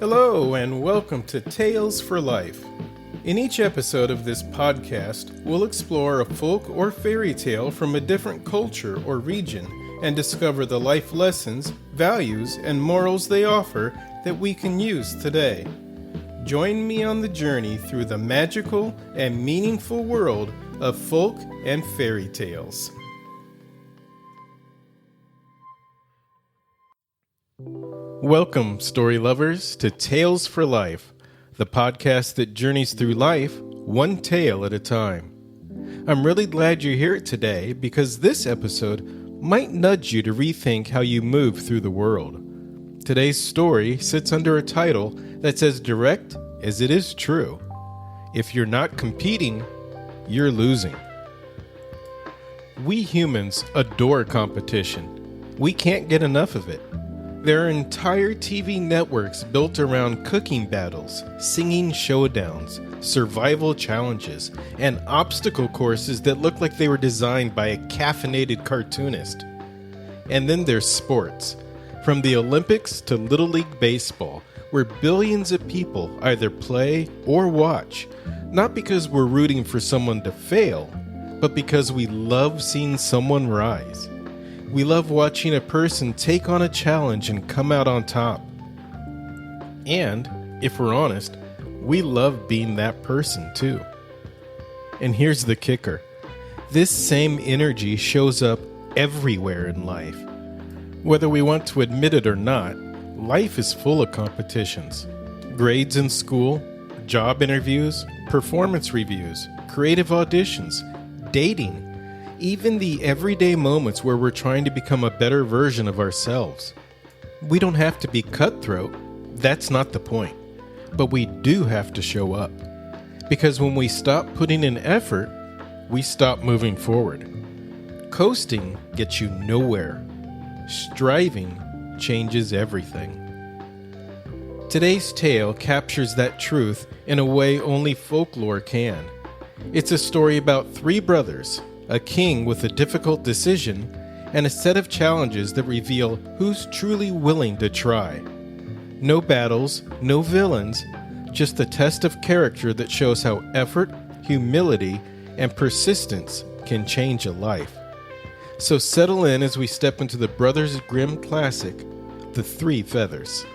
Hello, and welcome to Tales for Life. In each episode of this podcast, we'll explore a folk or fairy tale from a different culture or region and discover the life lessons, values, and morals they offer that we can use today. Join me on the journey through the magical and meaningful world of folk and fairy tales. Welcome, story lovers, to Tales for Life, the podcast that journeys through life one tale at a time. I'm really glad you're here today because this episode might nudge you to rethink how you move through the world. Today's story sits under a title that's as direct as it is true. If you're not competing, you're losing. We humans adore competition. We can't get enough of it. There are entire TV networks built around cooking battles, singing showdowns, survival challenges, and obstacle courses that look like they were designed by a caffeinated cartoonist. And then there's sports, from the Olympics to Little League Baseball, where billions of people either play or watch, not because we're rooting for someone to fail, but because we love seeing someone rise. We love watching a person take on a challenge and come out on top. And, if we're honest, we love being that person too. And here's the kicker. This same energy shows up everywhere in life. Whether we want to admit it or not, life is full of competitions. Grades in school, job interviews, performance reviews, creative auditions, dating, even the everyday moments where we're trying to become a better version of ourselves. We don't have to be cutthroat, that's not the point. But we do have to show up. Because when we stop putting in effort, we stop moving forward. Coasting gets you nowhere. Striving changes everything. Today's tale captures that truth in a way only folklore can. It's a story about three brothers, a king with a difficult decision, and a set of challenges that reveal who's truly willing to try. No battles, no villains, just a test of character that shows how effort, humility, and persistence can change a life. So settle in as we step into the Brothers Grimm classic, The Three Feathers.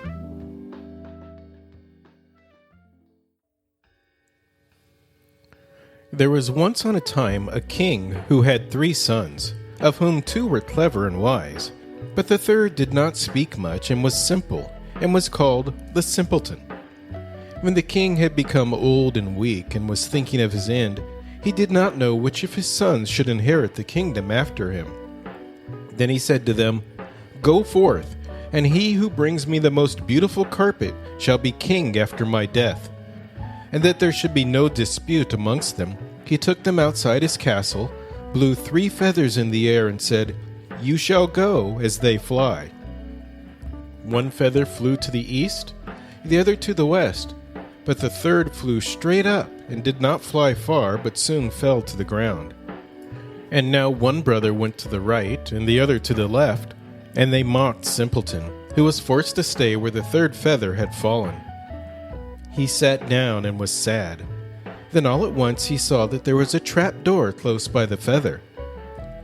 There was once on a time a king who had 3 sons, of whom 2 were clever and wise, but the third did not speak much and was simple, and was called the Simpleton. When the king had become old and weak and was thinking of his end, he did not know which of his sons should inherit the kingdom after him. Then he said to them, "Go forth, and he who brings me the most beautiful carpet shall be king after my death." And that there should be no dispute amongst them, he took them outside his castle, blew 3 feathers in the air, and said, "You shall go as they fly." 1 feather flew to the east, the other to the west, but the third flew straight up and did not fly far, but soon fell to the ground. And now 1 brother went to the right and the other to the left, and they mocked Simpleton, who was forced to stay where the third feather had fallen. He sat down and was sad. Then all at once he saw that there was a trap door close by the feather.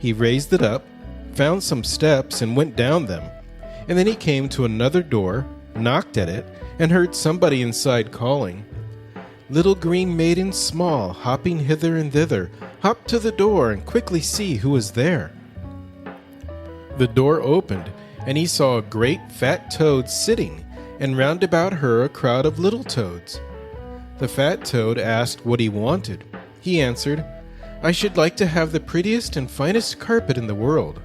He raised it up, found some steps, and went down them. And then he came to another door, knocked at it, and heard somebody inside calling, "Little green maiden small, hopping hither and thither, hop to the door and quickly see who is there." The door opened, and he saw a great fat toad sitting, and round about her a crowd of little toads. The fat toad asked what he wanted. He answered, "I should like to have the prettiest and finest carpet in the world."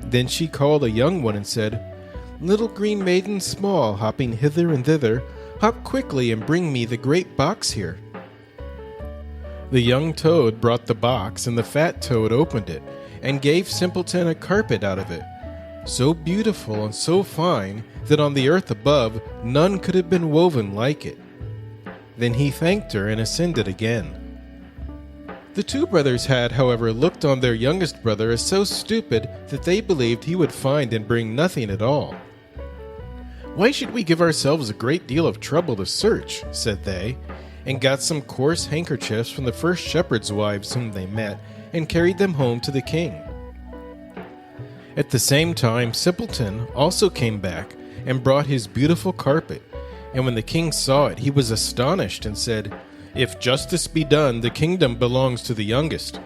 Then she called a young one and said, "Little green maiden small, hopping hither and thither, hop quickly and bring me the great box here." The young toad brought the box, and the fat toad opened it, and gave Simpleton a carpet out of it, so beautiful and so fine that on the earth above none could have been woven like it. Then he thanked her and ascended again. The 2 brothers had, however, looked on their youngest brother as so stupid that they believed he would find and bring nothing at all. "Why should we give ourselves a great deal of trouble to search?" said they, and got some coarse handkerchiefs from the first shepherds' wives whom they met, and carried them home to the king. At the same time, Simpleton also came back and brought his beautiful carpet, and when the king saw it, he was astonished and said, "If justice be done, the kingdom belongs to the youngest."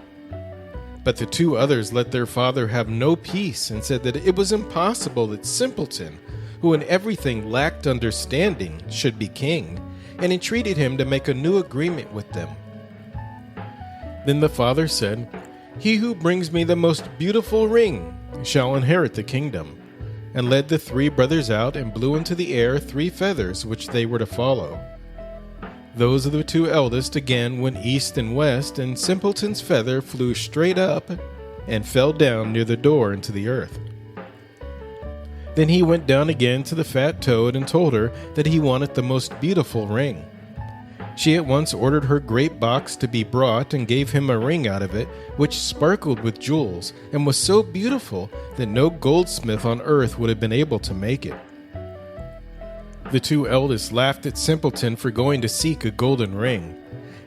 But the two others let their father have no peace and said that it was impossible that Simpleton, who in everything lacked understanding, should be king, and entreated him to make a new agreement with them. Then the father said, "He who brings me the most beautiful ring shall inherit the kingdom," and led the three brothers out and blew into the air 3 feathers which they were to follow. Those of the 2 eldest again went east and west, and Simpleton's feather flew straight up and fell down near the door into the earth. Then he went down again to the fat toad and told her that he wanted the most beautiful ring. She at once ordered her great box to be brought and gave him a ring out of it, which sparkled with jewels and was so beautiful that no goldsmith on earth would have been able to make it. The 2 eldest laughed at Simpleton for going to seek a golden ring.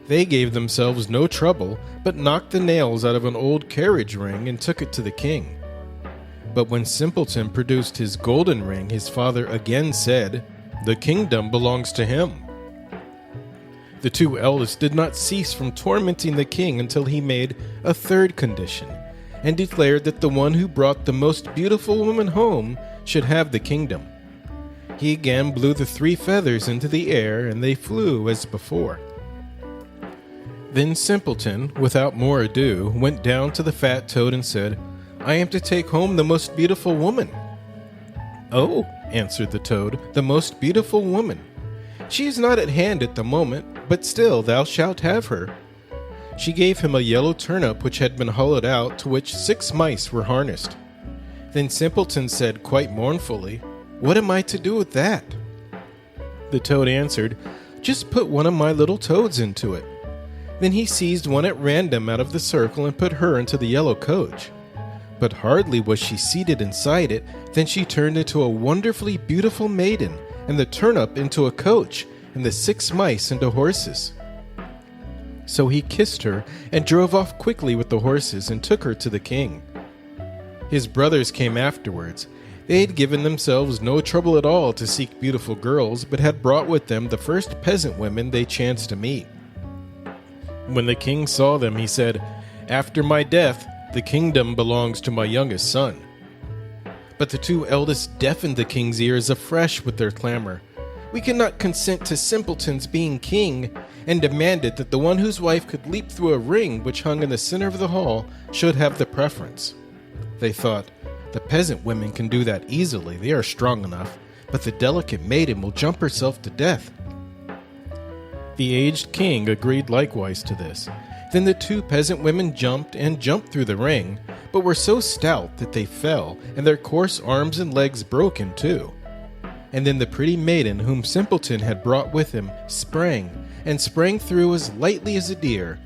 They gave themselves no trouble, but knocked the nails out of an old carriage ring and took it to the king. But when Simpleton produced his golden ring, his father again said, "The kingdom belongs to him." The 2 eldest did not cease from tormenting the king until he made a 3rd condition, and declared that the one who brought the most beautiful woman home should have the kingdom. He again blew the 3 feathers into the air, and they flew as before. Then Simpleton, without more ado, went down to the fat toad and said, "I am to take home the most beautiful woman." "Oh," answered the toad, "the most beautiful woman. She is not at hand at the moment, but still thou shalt have her." She gave him a yellow turnip which had been hollowed out, to which 6 mice were harnessed. Then Simpleton said quite mournfully, "What am I to do with that?" The toad answered, "Just put one of my little toads into it." Then he seized one at random out of the circle and put her into the yellow coach. But hardly was she seated inside it than she turned into a wonderfully beautiful maiden, and the turnip into a coach, and the 6 mice into horses. So he kissed her and drove off quickly with the horses and took her to the king. His brothers came afterwards. They had given themselves no trouble at all to seek beautiful girls, but had brought with them the first peasant women they chanced to meet. When the king saw them, he said, "After my death, the kingdom belongs to my youngest son." But the 2 eldest deafened the king's ears afresh with their clamor. "We cannot consent to Simpleton's being king," and demanded that the one whose wife could leap through a ring which hung in the center of the hall should have the preference. They thought, "The peasant women can do that easily, they are strong enough, but the delicate maiden will jump herself to death." The aged king agreed likewise to this. Then the 2 peasant women jumped through the ring, but were so stout that they fell, and their coarse arms and legs broke in 2. And then the pretty maiden whom Simpleton had brought with him sprang through as lightly as a deer,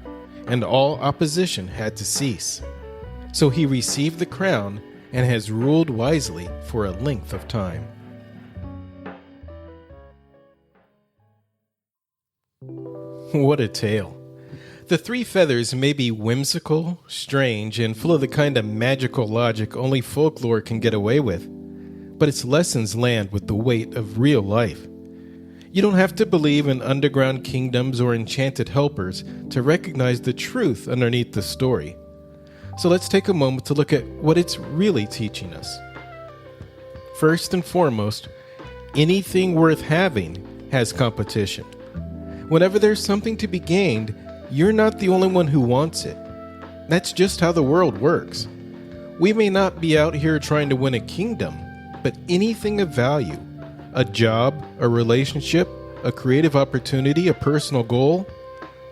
and all opposition had to cease. So he received the crown and has ruled wisely for a length of time. What a tale. The 3 feathers may be whimsical, strange, and full of the kind of magical logic only folklore can get away with, but its lessons land with the weight of real life. You don't have to believe in underground kingdoms or enchanted helpers to recognize the truth underneath the story. So let's take a moment to look at what it's really teaching us. First and foremost, anything worth having has competition. Whenever there's something to be gained, you're not the only one who wants it. That's just how the world works. We may not be out here trying to win a kingdom, but anything of value, a job, a relationship, a creative opportunity, a personal goal,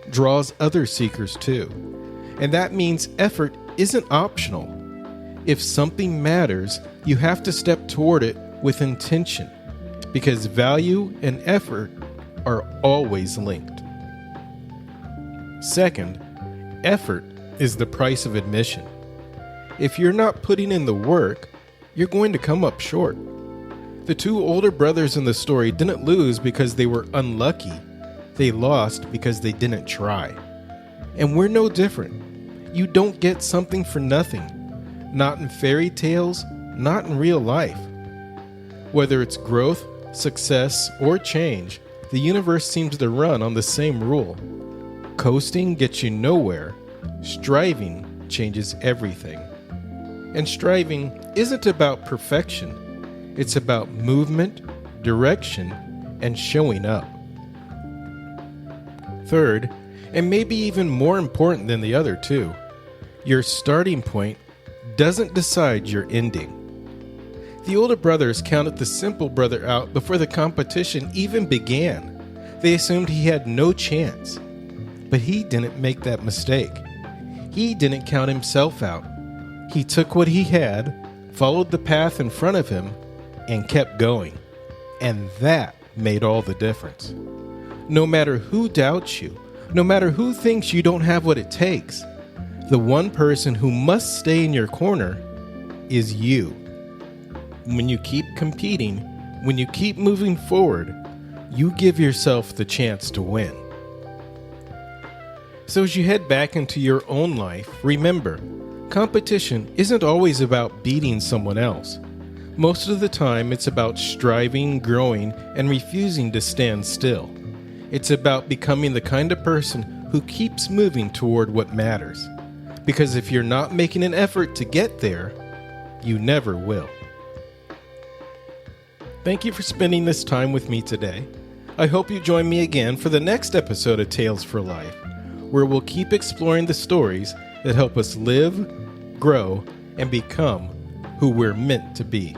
draws other seekers too. And that means effort isn't optional. If something matters, you have to step toward it with intention, because value and effort are always linked. Second, effort is the price of admission. If you're not putting in the work, you're going to come up short. The two older brothers in the story didn't lose because they were unlucky. They lost because they didn't try. And we're no different. You don't get something for nothing. Not in fairy tales, not in real life. Whether it's growth, success, or change, the universe seems to run on the same rule. Coasting gets you nowhere. Striving changes everything. And striving isn't about perfection. It's about movement, direction, and showing up. Third, and maybe even more important than the other two, your starting point doesn't decide your ending. The older brothers counted the simple brother out before the competition even began. They assumed he had no chance. But he didn't make that mistake. He didn't count himself out. He took what he had, followed the path in front of him, and kept going. And that made all the difference. No matter who doubts you, no matter who thinks you don't have what it takes, the one person who must stay in your corner is you. When you keep competing, when you keep moving forward, you give yourself the chance to win. So as you head back into your own life, remember, competition isn't always about beating someone else. Most of the time, it's about striving, growing, and refusing to stand still. It's about becoming the kind of person who keeps moving toward what matters. Because if you're not making an effort to get there, you never will. Thank you for spending this time with me today. I hope you join me again for the next episode of Tales for Life, where we'll keep exploring the stories that help us live, grow, and become who we're meant to be.